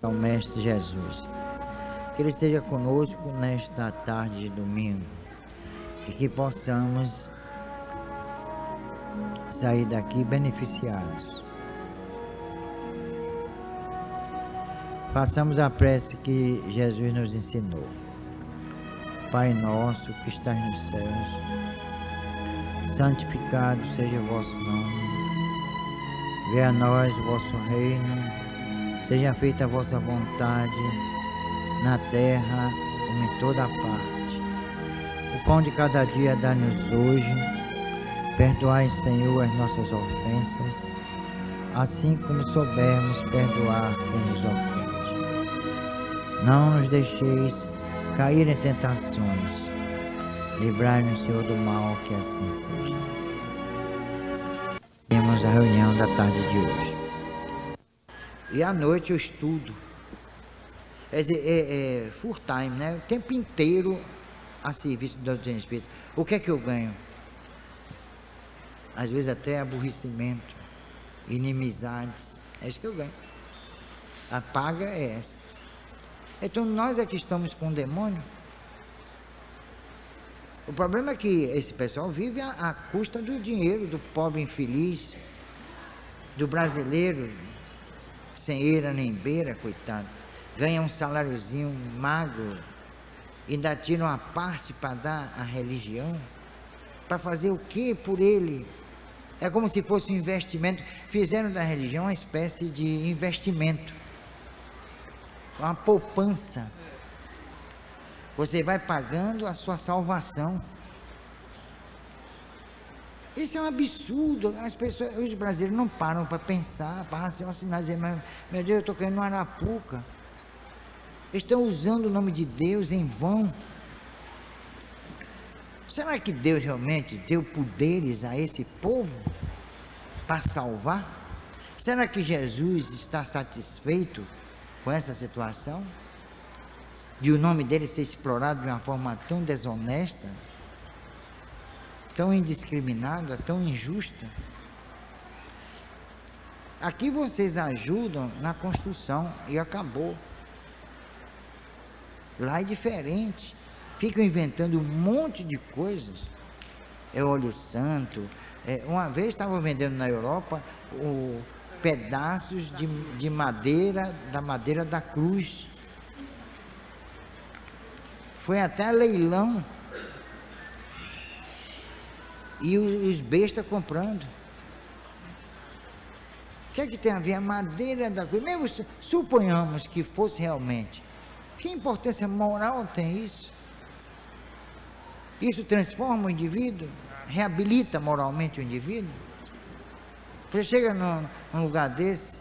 ao Mestre Jesus. Que Ele esteja conosco nesta tarde de domingo e que possamos sair daqui beneficiados. Façamos a prece que Jesus nos ensinou. Pai nosso que estás nos céus, santificado seja o vosso nome. Venha a nós o vosso reino. Seja feita a vossa vontade, na terra como em toda parte. O pão de cada dia dá-nos hoje. Perdoai, Senhor, as nossas ofensas, assim como soubermos perdoar quem nos ofende. Não nos deixeis cair em tentações. Livrai-nos, Senhor, do mal, que assim seja. Temos a reunião da tarde de hoje. E à noite eu estudo. Quer dizer, é full time, né? O tempo inteiro a serviço da doutrina espírita. O que é que eu ganho? Às vezes até aborrecimento, inimizades. É isso que eu ganho. A paga é essa. Então nós é que estamos com o demônio. O problema é que esse pessoal vive à custa do dinheiro do pobre infeliz, do brasileiro sem eira nem beira, coitado, ganha um saláriozinho magro, ainda tira uma parte para dar à religião, para fazer o que por ele? É como se fosse um investimento. Fizeram da religião uma espécie de investimento, uma poupança. Você vai pagando a sua salvação. Isso é um absurdo. As pessoas, os brasileiros não param para pensar, para raciocinar, dizer, mas, meu Deus, eu estou caindo no Arapuca. Estão usando o nome de Deus em vão. Será que Deus realmente deu poderes a esse povo para salvar? Será que Jesus está satisfeito com essa situação? De o nome dele ser explorado de uma forma tão desonesta, tão indiscriminada, tão injusta? Aqui vocês ajudam na construção e acabou. Lá é diferente. Ficam inventando um monte de coisas. É óleo santo. Uma vez estavam vendendo na Europa pedaços de madeira, da madeira da cruz. Foi até leilão. E os bestas comprando. O que é que tem a ver a madeira da cruz? Mesmo suponhamos que fosse realmente. Que importância moral tem isso? Isso transforma o indivíduo? Reabilita moralmente o indivíduo? Você chega num lugar desse,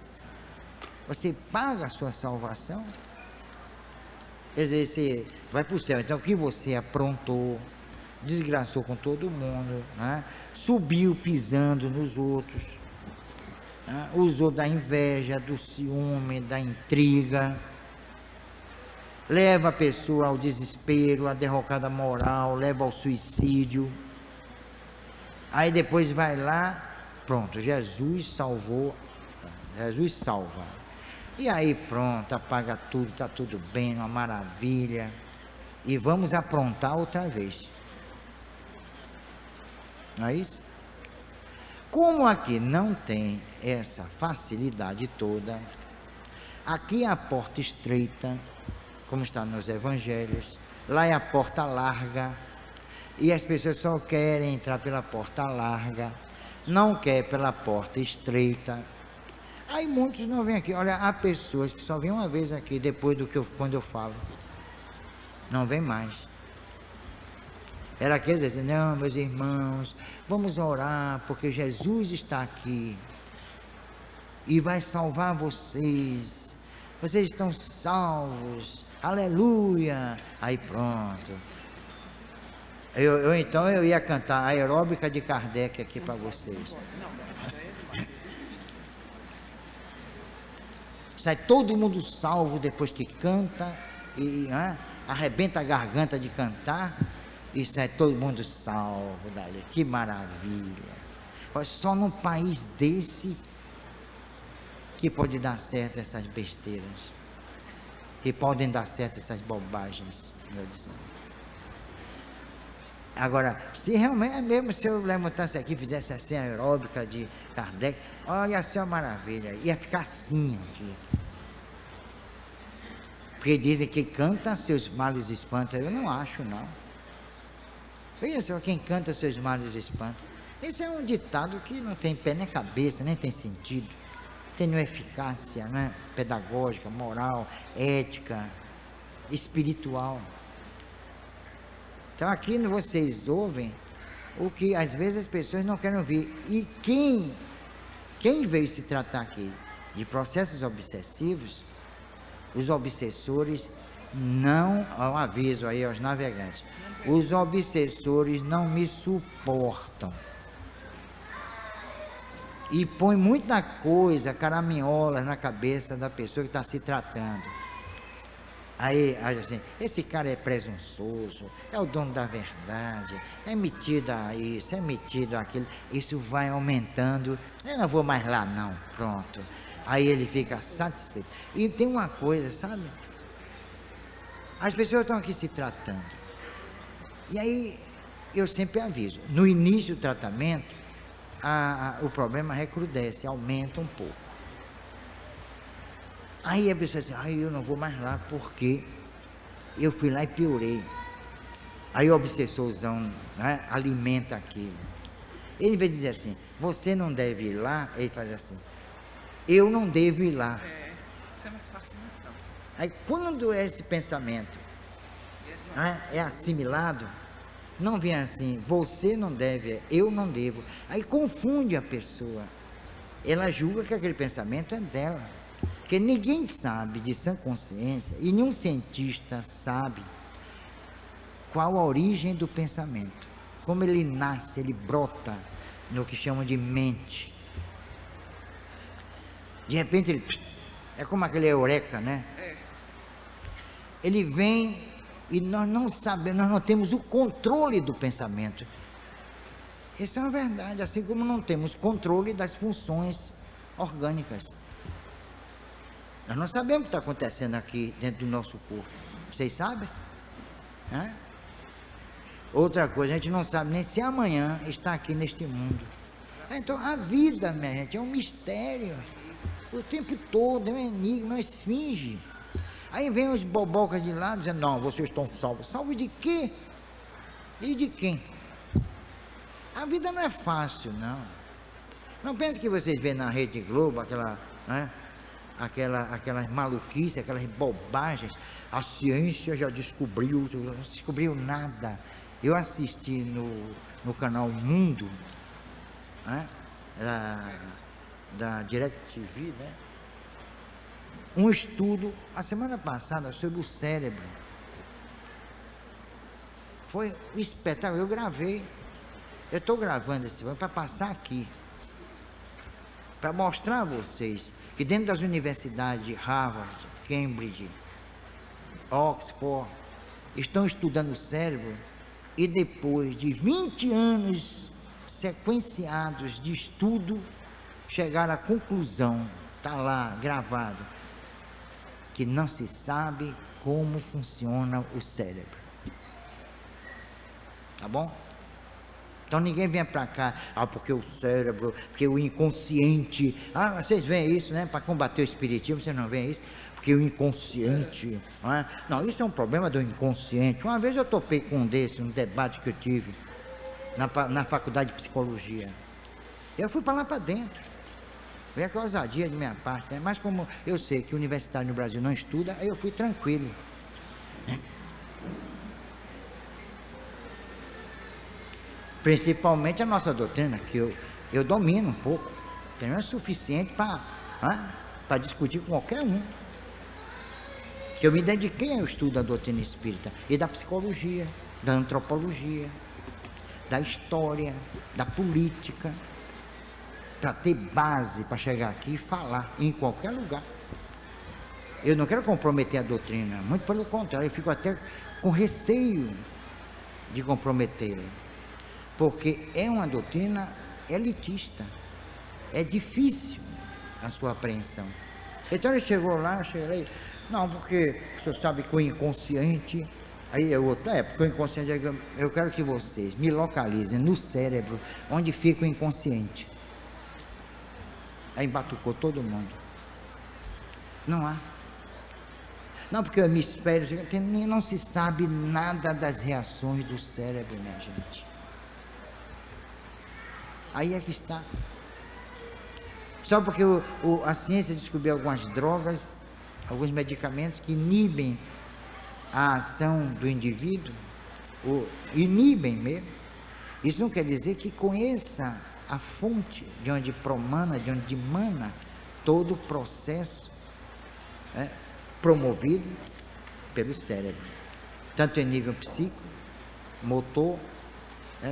você paga a sua salvação? Quer dizer, você vai para o céu. Então, o que você aprontou, desgraçou com todo mundo, né? Subiu pisando nos outros, né? Usou da inveja, do ciúme, da intriga, leva a pessoa ao desespero, à derrocada moral, leva ao suicídio. Aí depois vai lá, pronto, Jesus salvou, Jesus salva. E aí pronto, apaga tudo, está tudo bem, uma maravilha. E vamos aprontar outra vez. Não é isso? Como aqui não tem essa facilidade toda, aqui é a porta estreita, como está nos evangelhos, lá é a porta larga, e as pessoas só querem entrar pela porta larga, não quer pela porta estreita. Aí muitos não vêm aqui. Olha, há pessoas que só vêm uma vez aqui, depois quando eu falo, não vem mais. Ela quer dizer, não, meus irmãos, vamos orar, porque Jesus está aqui, e vai salvar vocês, vocês estão salvos, aleluia. Aí pronto. Então eu ia cantar a aeróbica de Kardec aqui para vocês. Sai todo mundo salvo depois que canta, e arrebenta a garganta de cantar, e sai todo mundo salvo dali. Que maravilha! Só num país desse que pode dar certo essas besteiras. que podem dar certo essas bobagens. Agora, se realmente, mesmo se eu levantasse aqui e fizesse assim a aeróbica de Kardec, olha, ia ser uma maravilha, ia ficar assim aqui. Porque dizem que canta seus males espanta. Eu não acho, não. Veja só, quem canta seus males espanta. Esse é um ditado que não tem pé nem cabeça, nem tem sentido. Tem nenhuma eficácia, né? Pedagógica, moral, ética, espiritual. Então aqui vocês ouvem o que às vezes as pessoas não querem ouvir. E quem veio se tratar aqui de processos obsessivos, os obsessores não, um aviso aí aos navegantes, os obsessores não me suportam. E põe muita coisa, caraminholas na cabeça da pessoa que está se tratando. Aí, assim, esse cara é presunçoso, é o dono da verdade, é metido a isso, é metido aquilo, isso vai aumentando, eu não vou mais lá não, pronto. Aí ele fica satisfeito. E tem uma coisa, sabe? As pessoas estão aqui se tratando. E aí, eu sempre aviso, no início do tratamento, o problema recrudesce, aumenta um pouco. Aí a pessoa diz, eu não vou mais lá porque eu fui lá e piorei. Aí o obsessorzão, né, alimenta aquilo. Ele vai dizer assim, você não deve ir lá, ele faz assim, eu não devo ir lá. Isso é uma fascinação. Aí quando esse pensamento, né, é assimilado, não vem assim, você não deve, eu não devo. Aí confunde a pessoa. Ela julga que aquele pensamento é dela. Porque ninguém sabe de sã consciência, e nenhum cientista sabe qual a origem do pensamento. Como ele nasce, ele brota no que chamam de mente. De repente ele, é como aquele eureka, né? Ele vem e nós não sabemos, nós não temos o controle do pensamento. Isso é uma verdade, assim como não temos controle das funções orgânicas. Nós não sabemos o que está acontecendo aqui dentro do nosso corpo. Vocês sabem? Outra coisa, a gente não sabe nem se amanhã está aqui neste mundo. Então a vida, minha gente, é um mistério. O tempo todo é um enigma, é uma esfinge. Aí vem os bobocas de lá dizendo, não, vocês estão salvos. Salvos de quê? E de quem? A vida não é fácil, não. Não pense que vocês veem na Rede Globo aquelas maluquices, aquelas bobagens. A ciência já descobriu, não descobriu nada. Eu assisti no canal Mundo, da DirecTV, né? Um estudo, a semana passada, sobre o cérebro. Foi um espetáculo, eu gravei. Eu estou gravando esse para passar aqui. Para mostrar a vocês que dentro das universidades de Harvard, Cambridge, Oxford, estão estudando o cérebro e depois de 20 anos sequenciados de estudo, chegaram à conclusão, está lá gravado, que não se sabe como funciona o cérebro. Tá bom? Então ninguém vem para cá, porque o cérebro, porque o inconsciente, vocês veem isso, né? Para combater o espiritismo, vocês não veem isso? Porque o inconsciente, não, isso é um problema do inconsciente. Uma vez eu topei com um desse, um debate que eu tive na faculdade de psicologia. Eu fui para lá para dentro. Foi aquela ousadia de minha parte, né? Mas como eu sei que o universitário no Brasil não estuda, aí eu fui tranquilo. Principalmente a nossa doutrina, que eu domino um pouco, que não é suficiente para discutir com qualquer um. Que eu me dediquei ao estudo da doutrina espírita e da psicologia, da antropologia, da história, da política, para ter base para chegar aqui e falar em qualquer lugar. Eu não quero comprometer a doutrina, muito pelo contrário, eu fico até com receio de comprometê-la. Porque é uma doutrina elitista, é difícil a sua apreensão. Então ele chegou lá, não, porque o senhor sabe que o inconsciente, aí é outro, porque o inconsciente, eu quero que vocês me localizem no cérebro, onde fica o inconsciente. Aí embatucou todo mundo. Não há. Não, porque o hemisfério, não se sabe nada das reações do cérebro, minha gente. Aí é que está. Só porque a ciência descobriu algumas drogas, alguns medicamentos que inibem a ação do indivíduo, inibem mesmo. Isso não quer dizer que conheça a fonte de onde promana, de onde dimana todo o processo promovido pelo cérebro, tanto em nível psíquico, motor,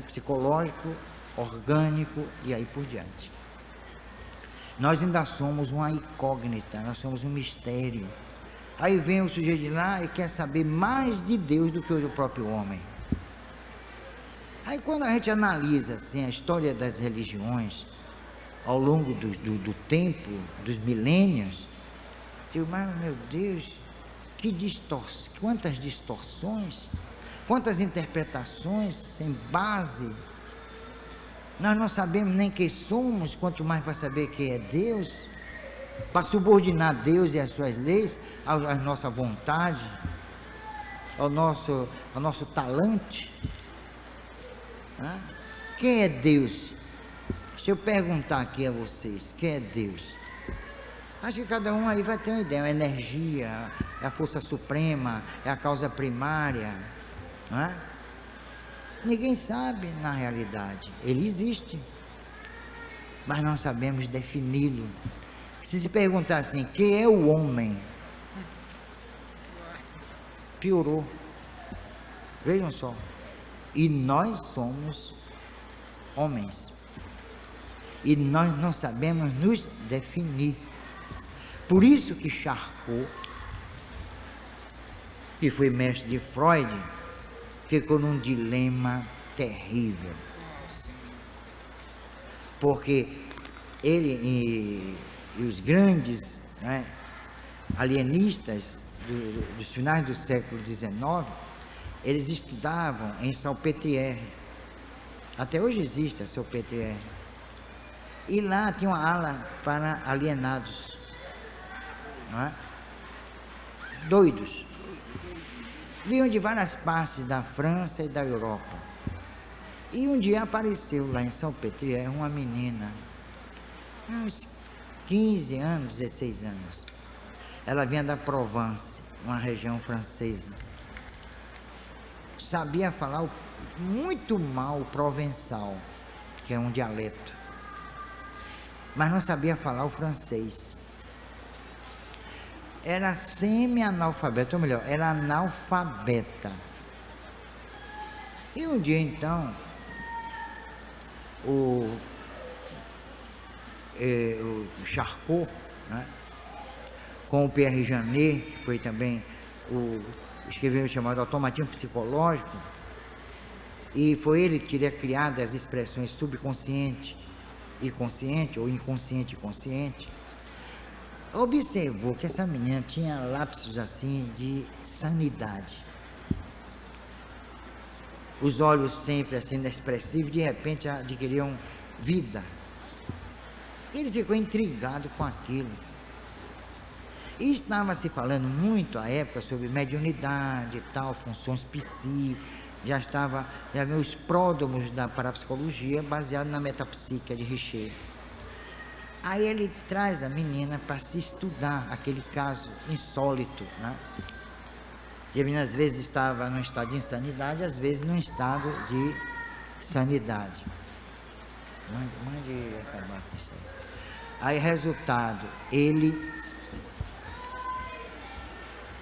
psicológico, orgânico e aí por diante. Nós ainda somos uma incógnita, nós somos um mistério. Aí vem o sujeito de lá e quer saber mais de Deus do que o do próprio homem. Aí quando a gente analisa assim, a história das religiões ao longo do tempo, dos milênios, eu, mas meu Deus, quantas distorções, quantas interpretações sem base. Nós não sabemos nem quem somos, quanto mais para saber quem é Deus, para subordinar Deus e as suas leis à nossa vontade, ao nosso talante. Quem é Deus? Se eu perguntar aqui a vocês, quem é Deus? Acho que cada um aí vai ter uma ideia, é a energia, é a força suprema, é a causa primária, não é? Ninguém sabe na realidade, ele existe, mas não sabemos defini-lo. Se perguntar assim, quem é o homem? Piorou, vejam só, e nós somos homens, e nós não sabemos nos definir. Por isso que Charcot, que foi mestre de Freud, ficou num dilema terrível, porque ele e os grandes alienistas dos finais do século XIX, eles estudavam em Salpêtrière, até hoje existe a Salpêtrière, e lá tinha uma ala para alienados, não é? Doidos, vinham de várias partes da França e da Europa. E um dia apareceu lá em Salpêtrière uma menina, uns 15 anos, 16 anos. Ela vinha da Provence, uma região francesa. Sabia falar muito mal o provençal, que é um dialeto, mas não sabia falar o francês. Era semi-analfabeta, ou melhor, era analfabeta. E um dia então, o Charcot, né, com o Pierre Janet, que foi também escreveu o chamado Automatismo Psicológico, e foi ele que teria criado as expressões subconsciente e consciente, ou inconsciente e consciente. Observou que essa menina tinha lapsos assim de sanidade, os olhos sempre assim inexpressivos, de repente adquiriam vida. Ele ficou intrigado com aquilo, e estava se falando muito à época sobre mediunidade e tal, funções psi, já havia os pródromos da parapsicologia baseado na metapsíquica de Richer. Aí ele traz a menina para se estudar aquele caso insólito, né? E a menina às vezes estava num estado de insanidade, às vezes num estado de sanidade. Mande acabar com isso aí. Aí, resultado, ele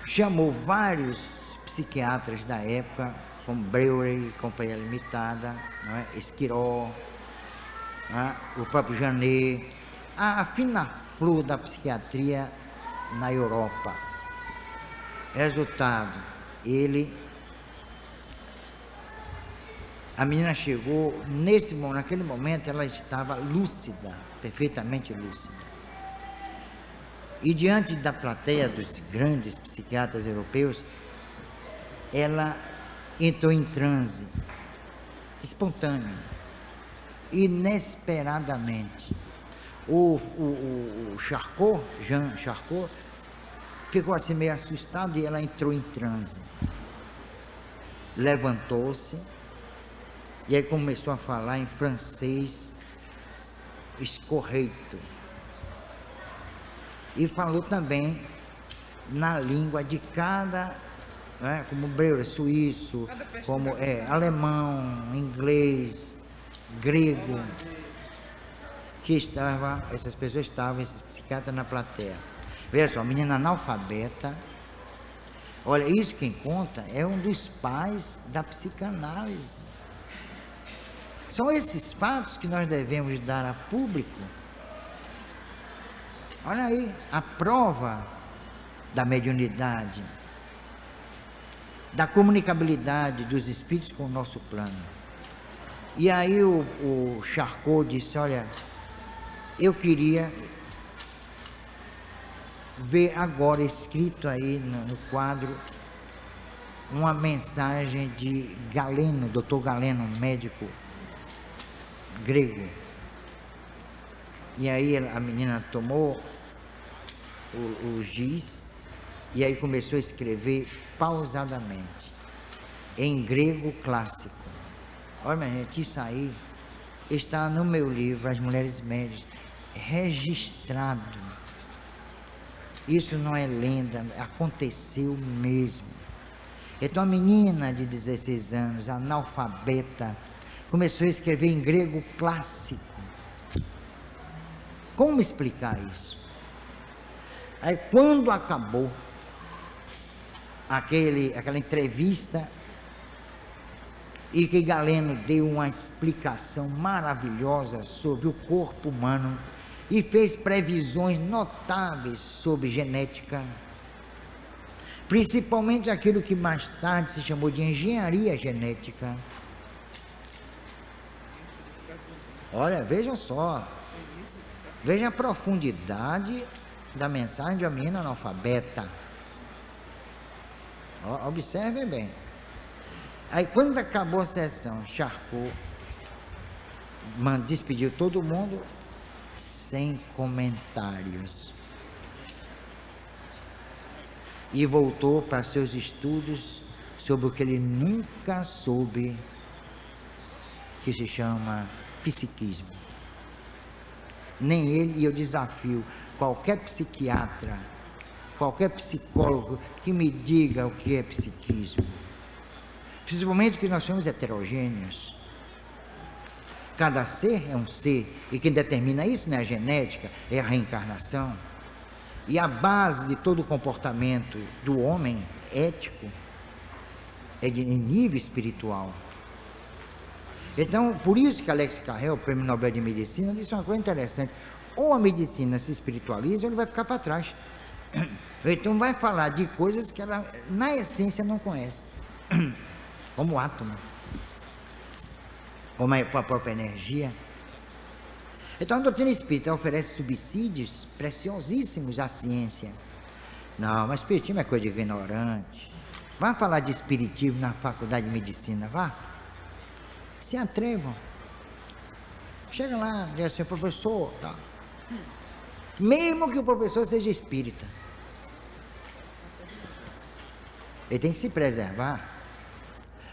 chamou vários psiquiatras da época, como Breuer, Companhia Limitada, não é? Esquirol, o próprio Janet, a fina flor da psiquiatria na Europa. Resultado, a menina chegou, naquele momento ela estava lúcida, perfeitamente lúcida. E diante da plateia dos grandes psiquiatras europeus, ela entrou em transe, espontâneo, inesperadamente. O Charcot, Jean Charcot, ficou assim meio assustado e ela entrou em transe. Levantou-se e aí começou a falar em francês escorreito. E falou também na língua de cada, né, como breu, suíço, como alemão, inglês, grego, que estava, essas pessoas estavam, esses psiquiatras na plateia. Veja só, a menina analfabeta. Olha, isso quem conta é um dos pais da psicanálise. São esses fatos que nós devemos dar a público. Olha aí, a prova da mediunidade, da comunicabilidade dos espíritos com o nosso plano. E aí o Charcot disse, olha, eu queria ver agora escrito aí no quadro uma mensagem de Galeno, Dr. Galeno, médico grego. E aí a menina tomou o giz e aí começou a escrever pausadamente, em grego clássico. Olha, minha gente, isso aí está no meu livro, As Mulheres Médias, registrado. Isso não é lenda, aconteceu mesmo. Então a menina de 16 anos, analfabeta, começou a escrever em grego clássico. Como explicar isso? Aí quando acabou aquela entrevista e que Galeno deu uma explicação maravilhosa sobre o corpo humano e fez previsões notáveis sobre genética, principalmente aquilo que mais tarde se chamou de engenharia genética. Olha, vejam só, veja a profundidade da mensagem de uma menina analfabeta. Observem bem. Aí quando acabou a sessão, Charcot despediu todo mundo sem comentários e voltou para seus estudos sobre o que ele nunca soube, que se chama psiquismo. Nem ele, e eu desafio qualquer psiquiatra, qualquer psicólogo que me diga o que é psiquismo. Principalmente que nós somos heterogêneos. Cada ser é um ser, e quem determina isso não é a genética, é a reencarnação. E a base de todo o comportamento do homem ético é de nível espiritual. Então, por isso que Alex Carrel, Prêmio Nobel de Medicina, disse uma coisa interessante: ou a medicina se espiritualiza, ou ele vai ficar para trás. Então vai falar de coisas que ela, na essência, não conhece, como o átomo, como a própria energia. Então a doutrina espírita oferece subsídios preciosíssimos à ciência. Não, mas espiritismo é coisa de ignorante. Vá falar de espiritismo na faculdade de medicina, vá. Se atrevam. Chega lá, diz assim, professor, tá. Mesmo que o professor seja espírita, ele tem que se preservar.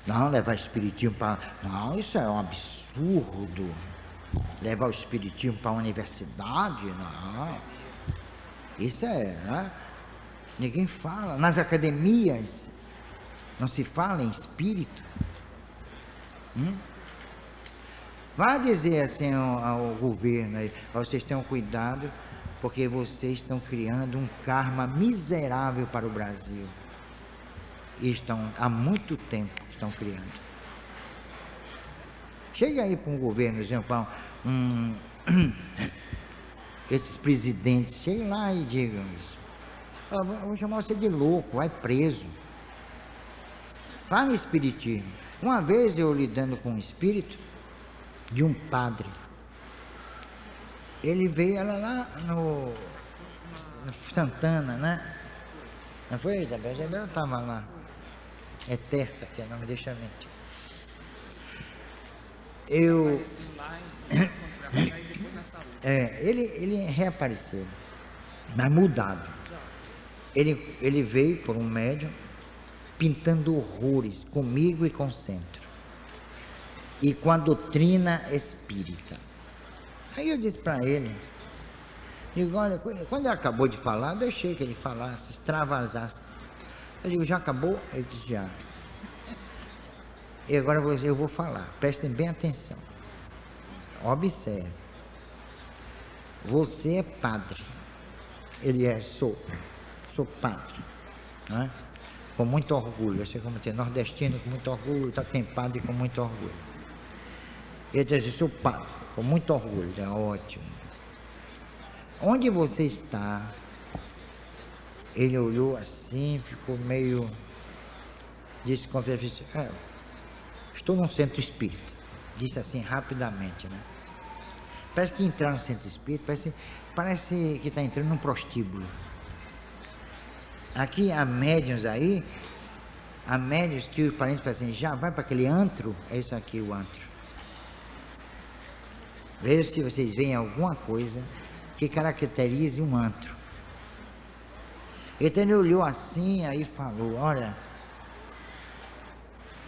Não, levar espiritismo para... Não, isso é um absurdo. Levar o espiritismo para a universidade, não. Isso é... Né? Ninguém fala. Nas academias, não se fala em espírito. Vá dizer assim ao governo aí, vocês tenham cuidado, porque vocês estão criando um karma miserável para o Brasil. E estão, há muito tempo, estão criando. Chega aí para um governo, esses presidentes, cheguem lá e digam isso. Eu vou chamar você de louco, vai preso. Vá no espiritismo. Uma vez eu lidando com um espírito de um padre, ele veio lá Santana, né? Não foi, Isabel? Isabel estava lá. É Terta, que é o nome, deixa eu mentir. Ele reapareceu, mas mudado. Ele veio por um médium pintando horrores comigo e com o centro, e com a doutrina espírita. Aí eu disse para ele, digo, olha, quando ele acabou de falar, eu deixei que ele falasse, extravasasse. Eu digo, já acabou? Ele disse, já. E agora eu vou falar, prestem bem atenção. Observe. Você é padre. Ele é, sou padre. Não é? Com muito orgulho. Eu sei como tem nordestino com muito orgulho, tem padre com muito orgulho. Ele disse, sou padre, com muito orgulho. É ótimo. Onde você está? Ele olhou assim, ficou meio desconfiado. Estou num centro espírita. Disse assim rapidamente, né? Parece que entrar no centro espírita, parece que está entrando num prostíbulo. Aqui há médiuns aí, há médiuns que o parente fala assim, já vai para aquele antro, é isso aqui o antro. Veja se vocês veem alguma coisa que caracterize um antro. Então ele olhou assim, aí falou, olha,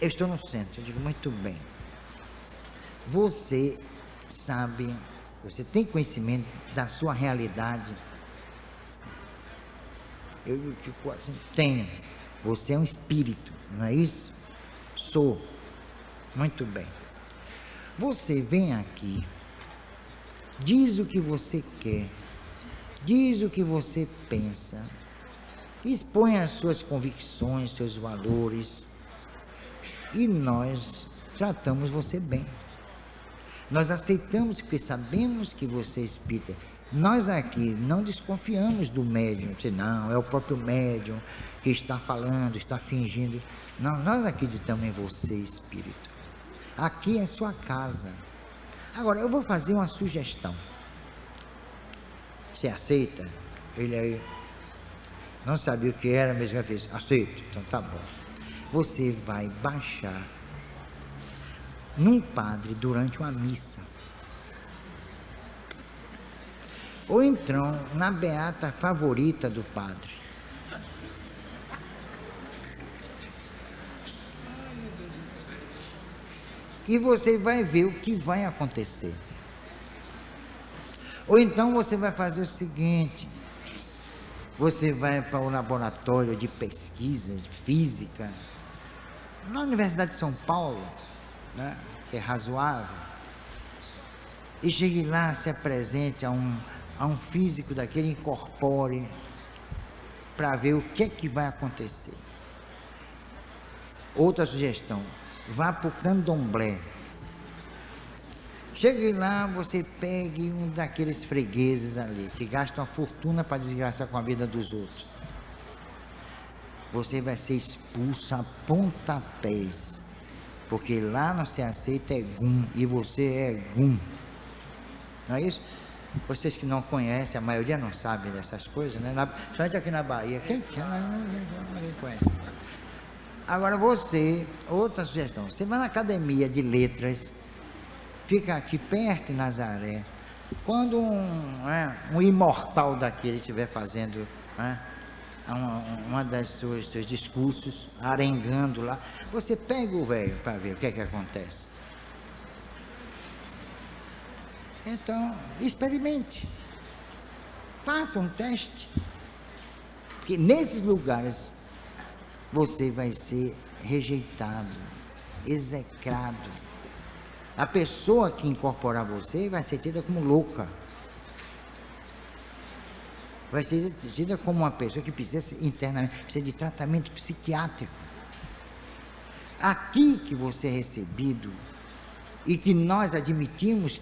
eu estou no centro. Eu digo, muito bem. Você sabe, você tem conhecimento da sua realidade? Eu fico assim, tenho. Você é um espírito, não é isso? Sou. Muito bem. Você vem aqui, diz o que você quer, diz o que você pensa, expõe as suas convicções, seus valores, e nós tratamos você bem. Nós aceitamos porque sabemos que você é espírita. Nós aqui não desconfiamos do médium, não, é o próprio médium que está falando, está fingindo. Não, nós acreditamos em você, espírito. Aqui é sua casa. Agora, eu vou fazer uma sugestão. Você aceita? Ele aí não sabia o que era, mas já fez. Aceito, então tá bom. Você vai baixar num padre durante uma missa, ou então na beata favorita do padre. E você vai ver o que vai acontecer. Ou então você vai fazer o seguinte, você vai para o laboratório de pesquisa de física na Universidade de São Paulo, né, que é razoável, e chegue lá, se apresente a um físico daquele, incorpore para ver o que é que vai acontecer. Outra sugestão, vá para o candomblé. Chegue lá, você pegue um daqueles fregueses ali, que gastam uma fortuna para desgraçar com a vida dos outros. Você vai ser expulso a pontapés, porque lá não se aceita Egum, e você é Egum. Não é isso? Vocês que não conhecem, a maioria não sabe dessas coisas, né? Somente aqui na Bahia, quem conhece? Agora você, outra sugestão, você vai na academia de letras, fica aqui perto de Nazaré, quando um imortal daquele estiver fazendo uma das seus discursos, arengando lá, você pega o velho para ver o que é que acontece. Então, experimente, faça um teste, porque nesses lugares você vai ser rejeitado, execrado. A pessoa que incorporar você vai ser tida como louca, vai ser tida como uma pessoa que precisa internamente, precisa de tratamento psiquiátrico. Aqui que você é recebido e que nós admitimos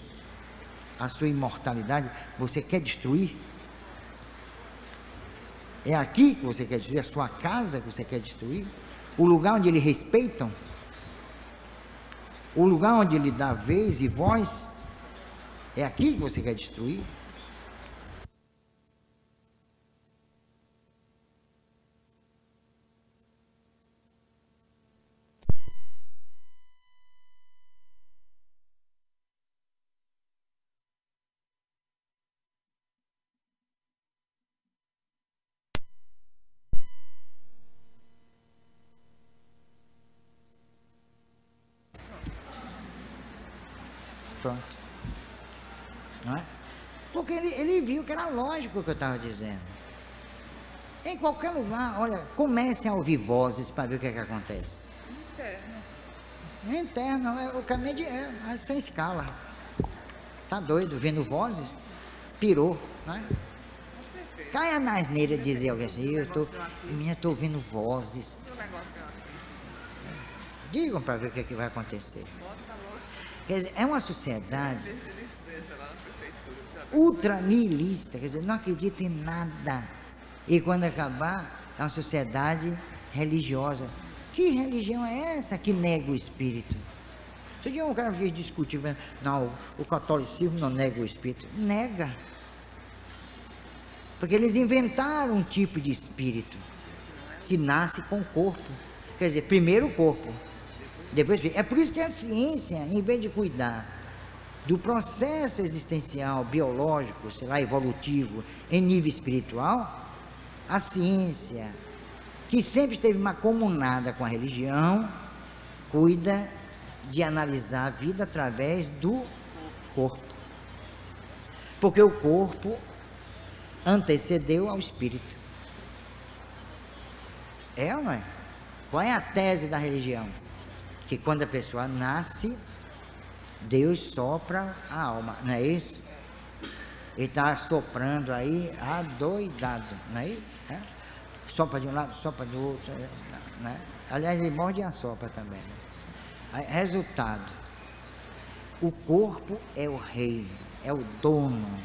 a sua imortalidade, você quer destruir? É aqui que você quer destruir? A sua casa que você quer destruir? O lugar onde eles respeitam? O lugar onde ele dá vez e voz? É aqui que você quer destruir? ele viu que era lógico o que eu estava dizendo. Em qualquer lugar, olha, comecem a ouvir vozes para ver o que é que acontece. Interno, o caminho é sem escala. Tá doido, vendo vozes? Pirou, né? Caia na asneira de dizer alguém assim, eu estou ouvindo vozes. Digam para ver o que é que vai acontecer. Quer dizer, é uma sociedade ultra nihilista, quer dizer, não acredita em nada. E quando acabar, é uma sociedade religiosa. Que religião é essa que nega o espírito? Você tinha um cara que discutiu, não, o catolicismo não nega o espírito. Nega. Porque eles inventaram um tipo de espírito que nasce com o corpo. Quer dizer, primeiro o corpo, depois... É por isso que a ciência, em vez de cuidar do processo existencial, biológico, sei lá, evolutivo, em nível espiritual, a ciência, que sempre esteve mancomunada com a religião, cuida de analisar a vida através do corpo. Porque o corpo antecedeu ao espírito. É ou não é? Qual é a tese da religião? Que quando a pessoa nasce, Deus sopra a alma, não é isso? Ele está soprando aí, adoidado, não é isso? É? Sopra de um lado, sopra do outro, né? Aliás, ele morde e assopra também. Resultado, o corpo é o rei, é o dono,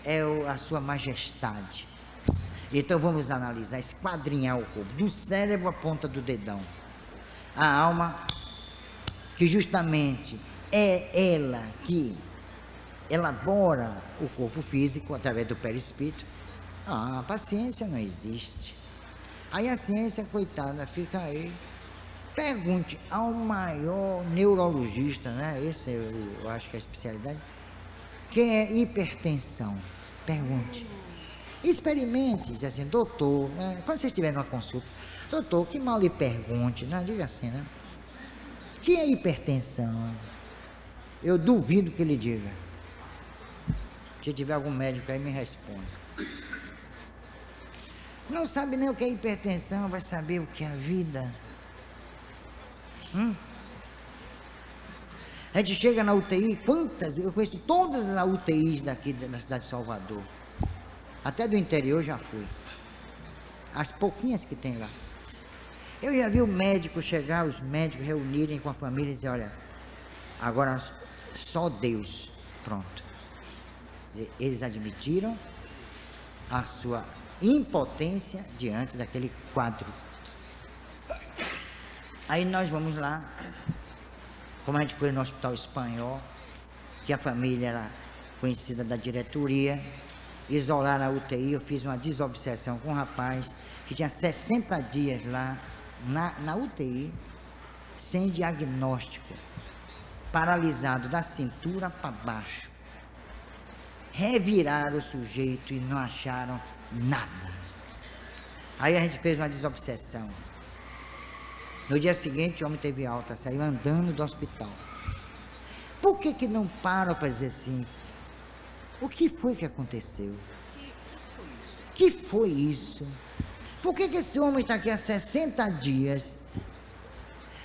é a sua majestade. Então vamos analisar, esquadrinhar o corpo, do cérebro à ponta do dedão. A alma, que justamente é ela que elabora o corpo físico através do perispírito. A paciência não existe. Aí a ciência, coitada, fica aí. Pergunte ao maior neurologista, né? Esse eu acho que é a especialidade, que é hipertensão. Pergunte. Experimente, diz assim, doutor, né? Quando você estiver numa consulta, doutor, que mal lhe pergunte, né? Diga assim, né? Que é hipertensão? Eu duvido que ele diga. Se tiver algum médico aí, me responda. Não sabe nem o que é hipertensão, vai saber o que é a vida. A gente chega na UTI, eu conheço todas as UTIs daqui da cidade de Salvador. Até do interior já fui. As pouquinhas que tem lá. Eu já vi o médico chegar, os médicos reunirem com a família e dizer, olha, agora só Deus. Pronto. Eles admitiram a sua impotência diante daquele quadro. Aí nós vamos lá, como a gente foi no Hospital Espanhol, que a família era conhecida da diretoria, isolaram a UTI, eu fiz uma desobsessão com um rapaz que tinha 60 dias lá na UTI, sem diagnóstico, paralisado da cintura para baixo. Reviraram o sujeito e não acharam nada. Aí a gente fez uma desobsessão. No dia seguinte o homem teve alta, saiu andando do hospital. Por que não param para dizer assim, o que foi que aconteceu? Que foi isso? Por que esse homem está aqui há 60 dias,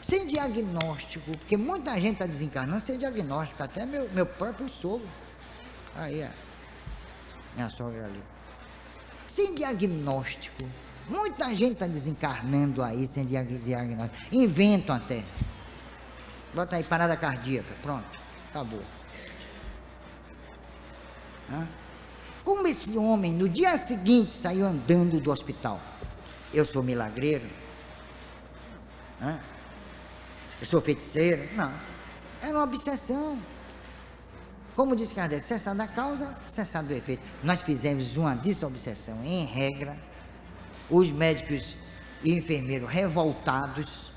sem diagnóstico? Porque muita gente está desencarnando sem diagnóstico, até meu próprio sogro. Aí, minha sogra ali. Sem diagnóstico. Muita gente está desencarnando aí sem diagnóstico. Inventam até. Bota aí, parada cardíaca. Pronto, acabou. Como esse homem, no dia seguinte, saiu andando do hospital? Eu sou milagreiro? Eu sou feiticeiro? Não. Era uma obsessão. Como disse Kardec, cessar da causa, cessar do efeito. Nós fizemos uma desobsessão em regra. Os médicos e enfermeiros revoltados,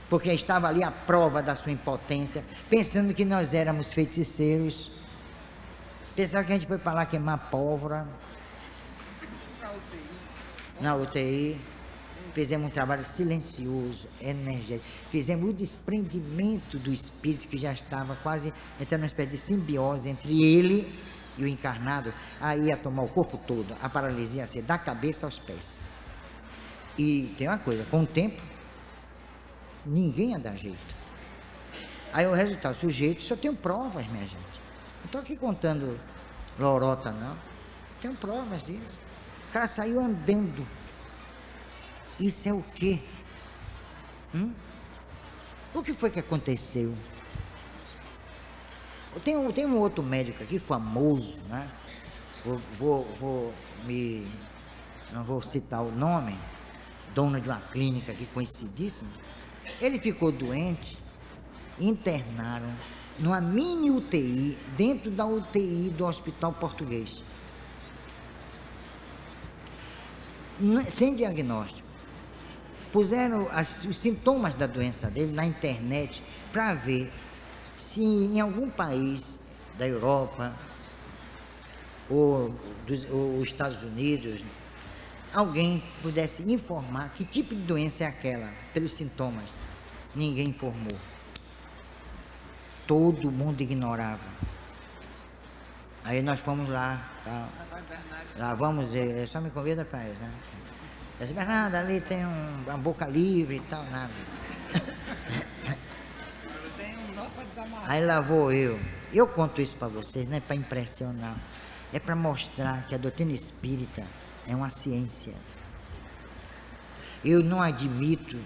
porque estava ali a prova da sua impotência, pensando que nós éramos feiticeiros. Pensaram que a gente foi para lá queimar pólvora. Na UTI. Fizemos um trabalho silencioso, energético. Fizemos o desprendimento do espírito que já estava quase entrando numa espécie de simbiose entre ele e o encarnado, aí ia tomar o corpo todo, a paralisia ia ser da cabeça aos pés. E tem uma coisa, com o tempo, ninguém ia dar jeito. Aí o resultado, o sujeito, só tenho provas, minha gente. Não estou aqui contando lorota, não. Tenho provas disso. O cara saiu andando. Isso é o quê? O que foi que aconteceu? Tem um outro médico aqui, famoso, né? Não vou citar o nome, dono de uma clínica aqui conhecidíssima. Ele ficou doente, internaram numa mini UTI, dentro da UTI do Hospital Português. Sem diagnóstico. Puseram os sintomas da doença dele na internet para ver se em algum país da Europa ou dos Estados Unidos alguém pudesse informar que tipo de doença é aquela, pelos sintomas. Ninguém informou. Todo mundo ignorava. Aí nós fomos lá, tá? Lá vamos, só me convida para isso, né? Eu disse, Bernardo, ali tem uma boca livre e tal, nada. Aí lá vou eu. Eu conto isso para vocês, não é para impressionar. É para mostrar que a doutrina espírita é uma ciência. Eu não admito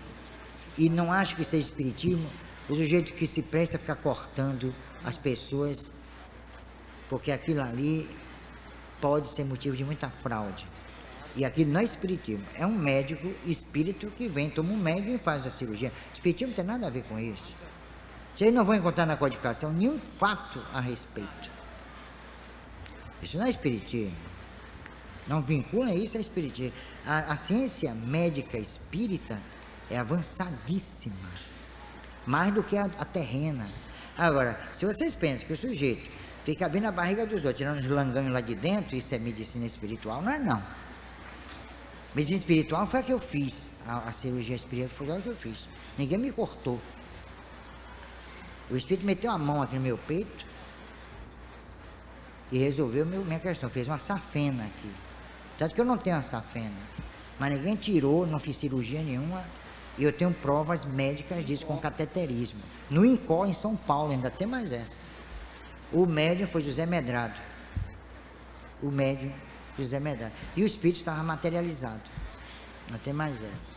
e não acho que seja espiritismo o sujeito que se presta a ficar cortando as pessoas, porque aquilo ali pode ser motivo de muita fraude. E aquilo não é espiritismo, é um médico espírito que vem, toma um médico e faz a cirurgia. Espiritismo não tem nada a ver com isso. Vocês não vão encontrar na codificação nenhum fato a respeito. Isso não é espiritismo. Não vincula isso a espiritismo. A ciência médica espírita é avançadíssima, mais do que a terrena. Agora, se vocês pensam que o sujeito fica bem na barriga dos outros, tirando os langanhos lá de dentro, isso é medicina espiritual, não é não. Medicina espiritual foi a que eu fiz, a cirurgia espiritual foi a que eu fiz. Ninguém me cortou. O espírito meteu a mão aqui no meu peito e resolveu minha questão, fez uma safena aqui. Tanto que eu não tenho uma safena, mas ninguém tirou, não fiz cirurgia nenhuma, e eu tenho provas médicas disso com cateterismo. No INCOR, em São Paulo, ainda tem mais essa. O médium foi José Medrado. O médium José Medrado. E o espírito estava materializado. Não tem mais essa.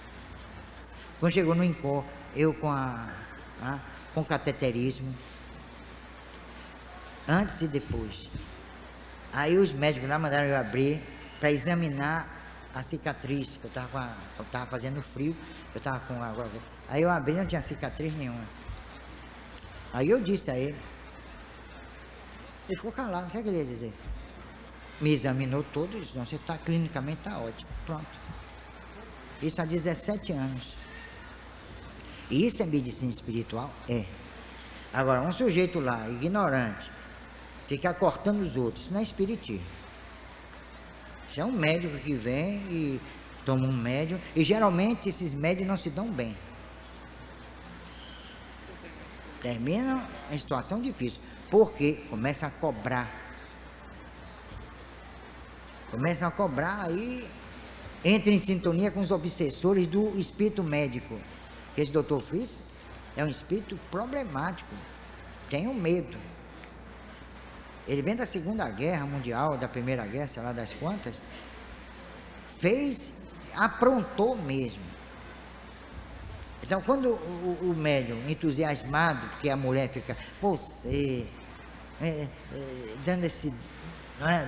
Quando chegou no INCOR, eu com cateterismo, antes e depois. Aí os médicos lá mandaram eu abrir para examinar a cicatriz, que eu estava fazendo frio, eu estava com água. Aí eu abri, não tinha cicatriz nenhuma. Aí eu disse a ele ficou calado, o que é que ele ia dizer? Me examinou todo e disse, não, você está clinicamente, está ótimo, pronto. Isso há 17 anos. E isso é medicina espiritual? É. Agora, um sujeito lá, ignorante, ficar cortando os outros, isso não é espiritismo. Isso é um médico que vem e toma um médium, e geralmente esses médios não se dão bem. Terminam em situação difícil, porque começa a cobrar. Começam a cobrar, aí entra em sintonia com os obsessores do espírito médico. Esse doutor Fritz é um espírito problemático, tenho medo. Ele vem da Segunda Guerra Mundial, da Primeira Guerra, sei lá das quantas, aprontou mesmo. Então, quando o médium entusiasmado, porque a mulher fica, você, dando esse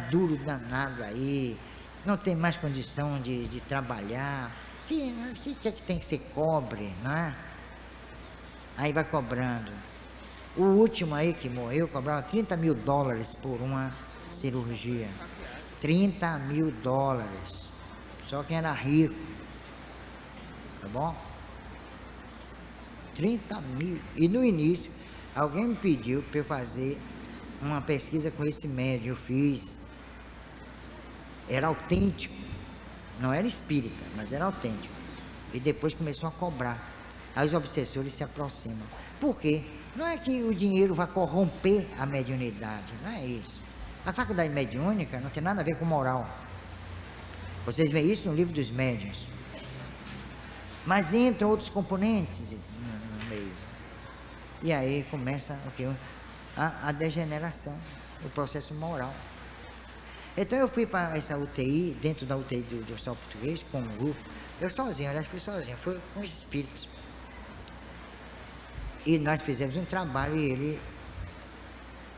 duro danado aí, não tem mais condição de trabalhar, que é que tem que ser cobre, não é? Aí vai cobrando. O último aí que morreu cobrava $30 mil por uma cirurgia. $30 mil. Só quem era rico. Tá bom? 30 mil. E no início, alguém me pediu para eu fazer uma pesquisa com esse médium. Eu fiz. Era autêntico. Não era espírita, mas era autêntico. E depois começou a cobrar. Aí os obsessores se aproximam. Por quê? Não é que o dinheiro vai corromper a mediunidade, não é isso. A faculdade mediúnica não tem nada a ver com moral. Vocês veem isso no livro dos médiuns. Mas entram outros componentes no meio. E aí começa o quê? A degeneração, o processo moral. Então eu fui para essa UTI, dentro da UTI do Hospital Português, com um grupo. Eu sozinho, aliás, fui sozinho, fui com os espíritos. E nós fizemos um trabalho e ele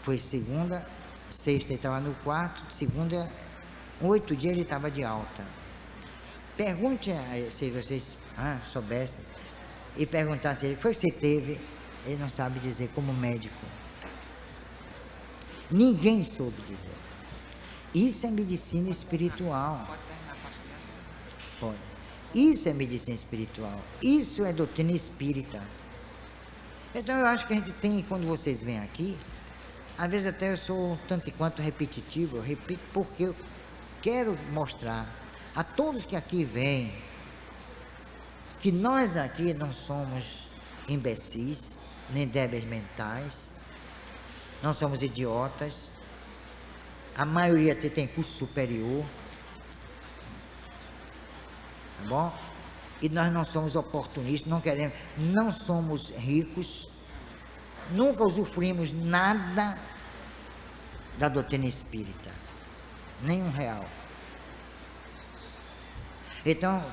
foi segunda, sexta ele estava no quarto, segunda, 8 dias ele estava de alta. Pergunte se vocês soubessem e perguntasse ele, foi que você teve? Ele não sabe dizer como médico. Ninguém soube dizer. Isso é medicina espiritual. Pode. Isso é medicina espiritual. Isso é doutrina espírita. Então eu acho que a gente tem, quando vocês vêm aqui, às vezes até eu sou tanto e quanto repetitivo, eu repito porque eu quero mostrar a todos que aqui vêm que nós aqui não somos imbecis, nem débeis mentais, não somos idiotas, a maioria até tem curso superior, tá bom? E nós não somos oportunistas, não somos ricos, nunca usufruímos nada da doutrina espírita, nem R$1. Então,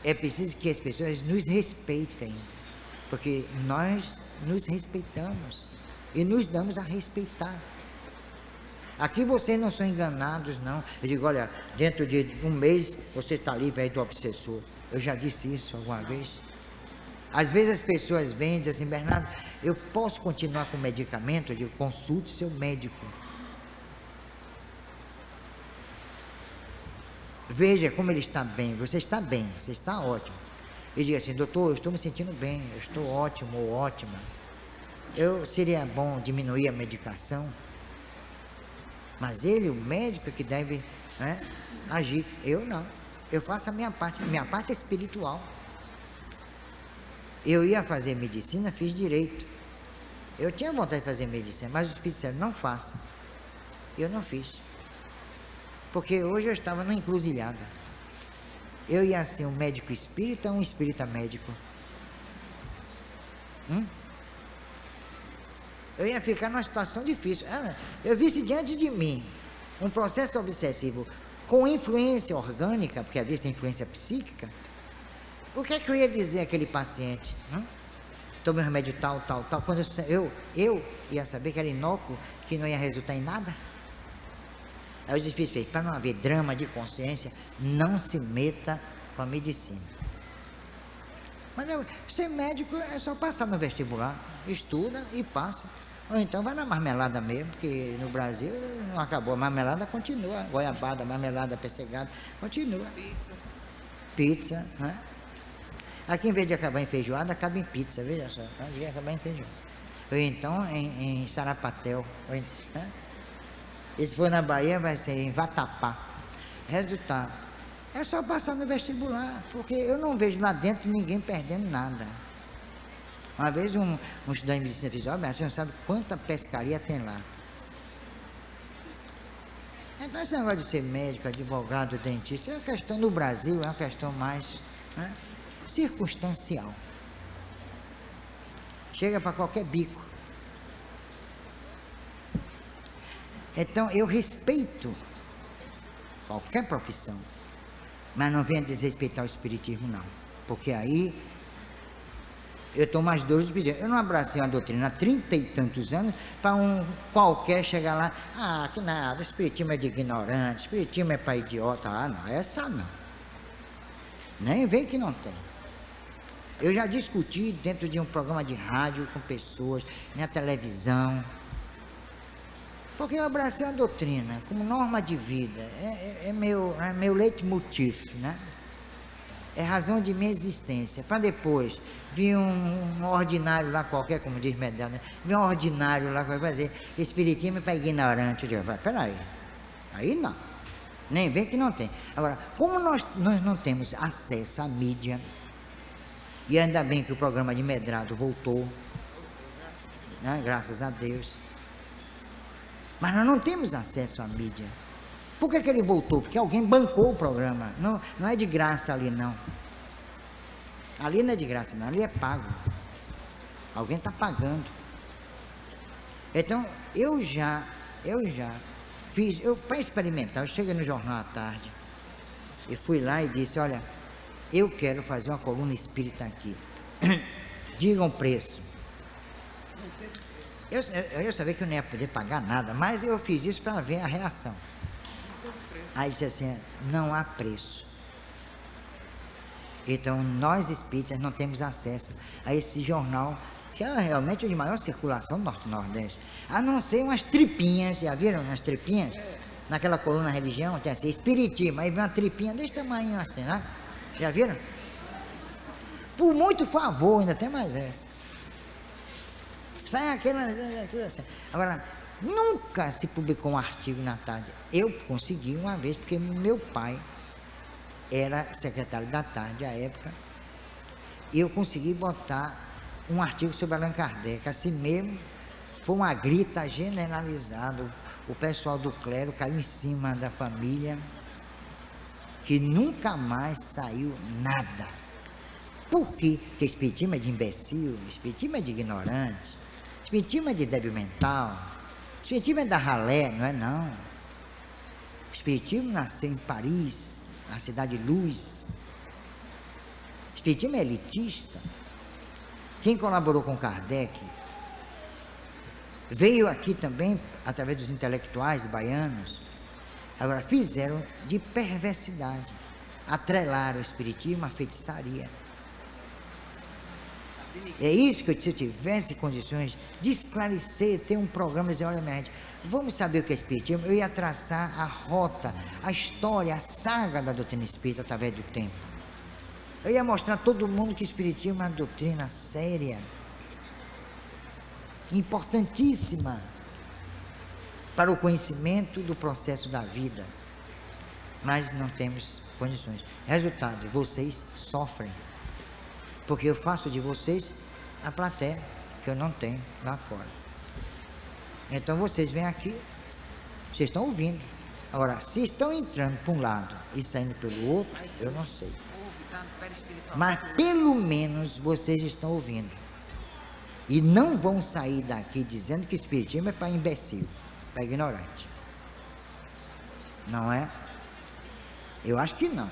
é preciso que as pessoas nos respeitem, porque nós nos respeitamos e nos damos a respeitar. Aqui vocês não são enganados, não. Eu digo, olha, dentro de um mês você está livre aí do obsessor. Eu já disse isso alguma vez. Às vezes as pessoas vêm e dizem assim, Bernardo, eu posso continuar com o medicamento? Eu digo, consulte seu médico. Veja como ele está bem, você está ótimo. E diga assim, doutor, eu estou me sentindo bem, eu estou ótimo ou ótima. Seria bom diminuir a medicação, mas ele, o médico, é que deve agir. Eu não, eu faço a minha parte é espiritual. Eu ia fazer medicina, fiz direito. Eu tinha vontade de fazer medicina, mas o Espírito disseram, não faça. Eu não fiz. Porque hoje eu estava numa encruzilhada. Eu ia ser um médico espírita ou um espírita médico? Eu ia ficar numa situação difícil. Eu visse diante de mim um processo obsessivo com influência orgânica, porque às vezes tem influência psíquica. O que é que eu ia dizer àquele paciente? Tome um remédio tal. Quando eu ia saber que era inócuo, que não ia resultar em nada. Aí os espíritos fez, para não haver drama de consciência, não se meta com a medicina. Mas ser médico é só passar no vestibular, estuda e passa. Ou então vai na marmelada mesmo, porque no Brasil não acabou, a marmelada continua, goiabada, marmelada, pessegada, continua. Pizza, né? Aqui em vez de acabar em feijoada, acaba em pizza, veja só, ia acabar em feijoada. Ou então em sarapatel, né? E se for na Bahia, vai ser em vatapá. Resultado, é só passar no vestibular, porque eu não vejo lá dentro ninguém perdendo nada. Uma vez um estudante de medicina fez, você não sabe quanta pescaria tem lá. Então esse negócio de ser médico, advogado, dentista, é uma questão, no Brasil, é uma questão mais circunstancial. Chega para qualquer bico. Então, eu respeito qualquer profissão, mas não venha desrespeitar o espiritismo, não. Porque aí, eu tomo as dores do espiritismo. Eu não abracei uma doutrina há 30 e tantos anos, para um qualquer chegar lá, que nada, o espiritismo é de ignorante, o espiritismo é para idiota. Não, essa não. Nem vem que não tem. Eu já discuti dentro de um programa de rádio com pessoas, na televisão, porque eu abracei a doutrina como norma de vida, é meu leitmotiv, né? É razão de minha existência. Para depois vir um ordinário lá qualquer, como diz Medel, né? Vir um ordinário lá que vai fazer espiritismo para ignorante. Eu digo, peraí, aí não, nem vem que não tem. Agora, como nós não temos acesso à mídia, e ainda bem que o programa de Medrado voltou, né? Graças a Deus. Mas nós não temos acesso à mídia. Por que ele voltou? Porque alguém bancou o programa. Não, não é de graça ali, não. Ali não é de graça, não. Ali é pago. Alguém está pagando. Então, eu já fiz, para experimentar, eu cheguei no Jornal à Tarde e fui lá e disse, olha, eu quero fazer uma coluna espírita aqui. Digam o preço. Eu sabia que eu não ia poder pagar nada, mas eu fiz isso para ver a reação. Aí disse assim, não há preço. Então, nós espíritas não temos acesso a esse jornal, que é realmente o de maior circulação do Norte-Nordeste. A não ser umas tripinhas, já viram umas tripinhas? Naquela coluna religião, tem assim, espiritismo, aí vem uma tripinha desse tamanho assim, né? Já viram? Por muito favor, ainda tem mais essa. Sai aquilo assim. Agora, nunca se publicou um artigo na tarde. Eu consegui uma vez, porque meu pai era secretário da tarde à época, e eu consegui botar um artigo sobre Allan Kardec, assim mesmo, foi uma grita generalizada, o pessoal do clero caiu em cima da família, que nunca mais saiu nada. Por quê? Porque espiritismo é de imbecil, espiritismo é de ignorante, espiritismo é de débil mental, espiritismo é da ralé, não é não. O espiritismo nasceu em Paris, na Cidade de Luz. O espiritismo é elitista. Quem colaborou com Kardec veio aqui também através dos intelectuais baianos. Agora fizeram de perversidade, atrelaram o espiritismo à feitiçaria. É isso que se eu tivesse condições de esclarecer, ter um programa e dizer, olha minha gente, vamos saber o que é espiritismo, eu ia traçar a rota, a história, a saga da doutrina espírita através do tempo. Eu ia mostrar a todo mundo que o espiritismo é uma doutrina séria, importantíssima para o conhecimento do processo da vida. Mas não temos condições. Resultado, vocês sofrem. Porque eu faço de vocês a plateia que eu não tenho lá fora. Então vocês vêm aqui, vocês estão ouvindo. Agora, se estão entrando para um lado e saindo pelo outro, eu não sei. Mas pelo menos vocês estão ouvindo. E não vão sair daqui dizendo que o espiritismo é para imbecil, para ignorante. Não é? Eu acho que não.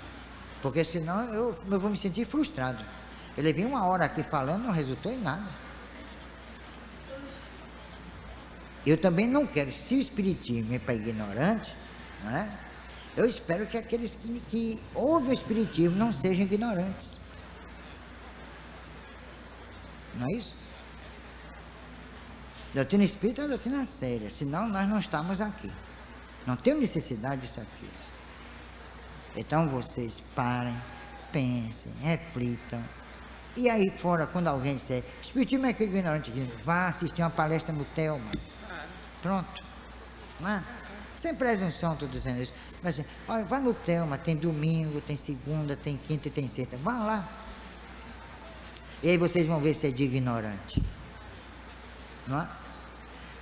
Porque senão eu vou me sentir frustrado. Eu levei 1 hora aqui falando, não resultou em nada. Eu também não quero, se o espiritismo é para ignorante, não é? Eu espero que aqueles que ouvem o espiritismo não sejam ignorantes. Não é isso? Doutrina espírita é uma doutrina séria, senão nós não estamos aqui. Não temos necessidade disso aqui. Então vocês parem, pensem, reflitam. E aí fora, quando alguém disser, espiritismo é que ignorante, vá assistir uma palestra no Telma. Pronto. Não é? Sem presunção, estou dizendo isso. Mas assim, olha, vá no Telma, tem domingo, tem segunda, tem quinta e tem sexta. Vá lá. E aí vocês vão ver se é de ignorante. Não é?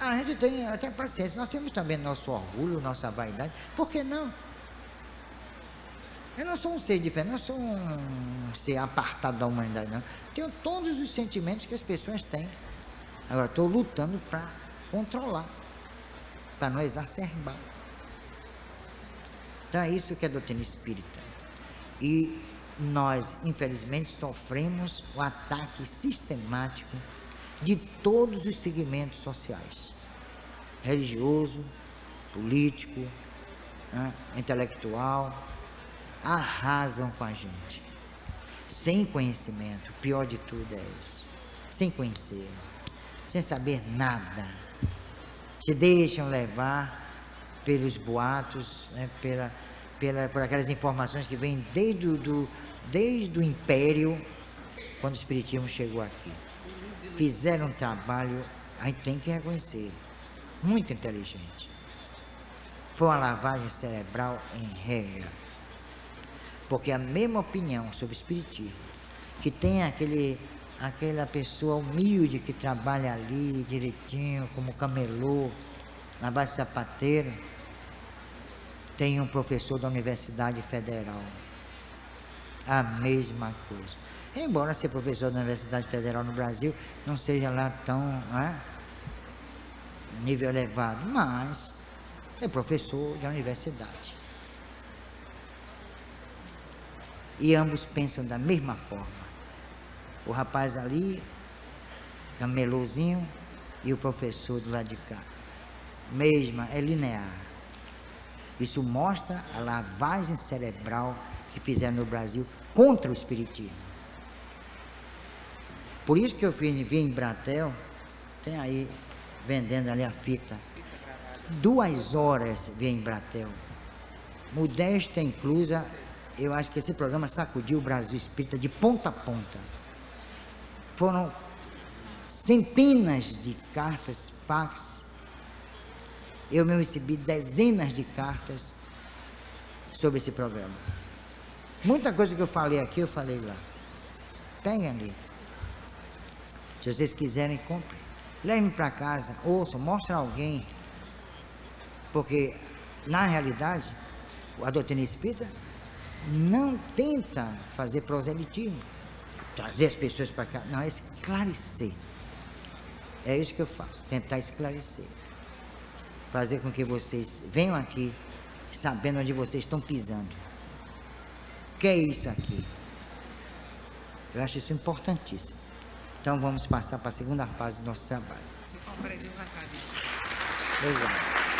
A gente tem paciência, nós temos também nosso orgulho, nossa vaidade. Por que não? Eu não sou um ser diferente, não sou um ser apartado da humanidade, não. Tenho todos os sentimentos que as pessoas têm. Agora, estou lutando para controlar, para não exacerbar. Então, é isso que é a doutrina espírita. E nós, infelizmente, sofremos o ataque sistemático de todos os segmentos sociais. Religioso, político, né, intelectual, arrasam com a gente, sem conhecimento. O pior de tudo é isso, sem conhecer, sem saber nada, se deixam levar pelos boatos, né, por aquelas informações que vêm desde o Império, quando o Espiritismo chegou aqui. Fizeram um trabalho, a gente tem que reconhecer, muito inteligente. Foi uma lavagem cerebral em regra. Porque a mesma opinião sobre o espiritismo, que tem aquela pessoa humilde que trabalha ali direitinho, como camelô, na Baixo Sapateiro, tem um professor da Universidade Federal. A mesma coisa. Embora ser professor da Universidade Federal no Brasil não seja lá tão nível elevado, mas é professor de universidade. E ambos pensam da mesma forma. O rapaz ali, camelozinho, e o professor do lado de cá. Mesma, é linear. Isso mostra a lavagem cerebral que fizeram no Brasil contra o espiritismo. Por isso que eu vim em Bratel, tem aí, vendendo ali a fita. 2 horas vim em Bratel. Modéstia inclusa, eu acho que esse programa sacudiu o Brasil espírita de ponta a ponta. Foram centenas de cartas, fax. Eu mesmo recebi dezenas de cartas sobre esse programa. Muita coisa que eu falei aqui, eu falei lá. Peguem ali. Se vocês quiserem, comprem. Levem para casa, ouçam, mostrem a alguém. Porque, na realidade, a doutrina espírita não tenta fazer proselitismo, trazer as pessoas para cá. Não, é esclarecer. É isso que eu faço, tentar esclarecer. Fazer com que vocês venham aqui sabendo onde vocês estão pisando. O que é isso aqui? Eu acho isso importantíssimo. Então vamos passar para a segunda fase do nosso trabalho. Se compreende na casa. Obrigado.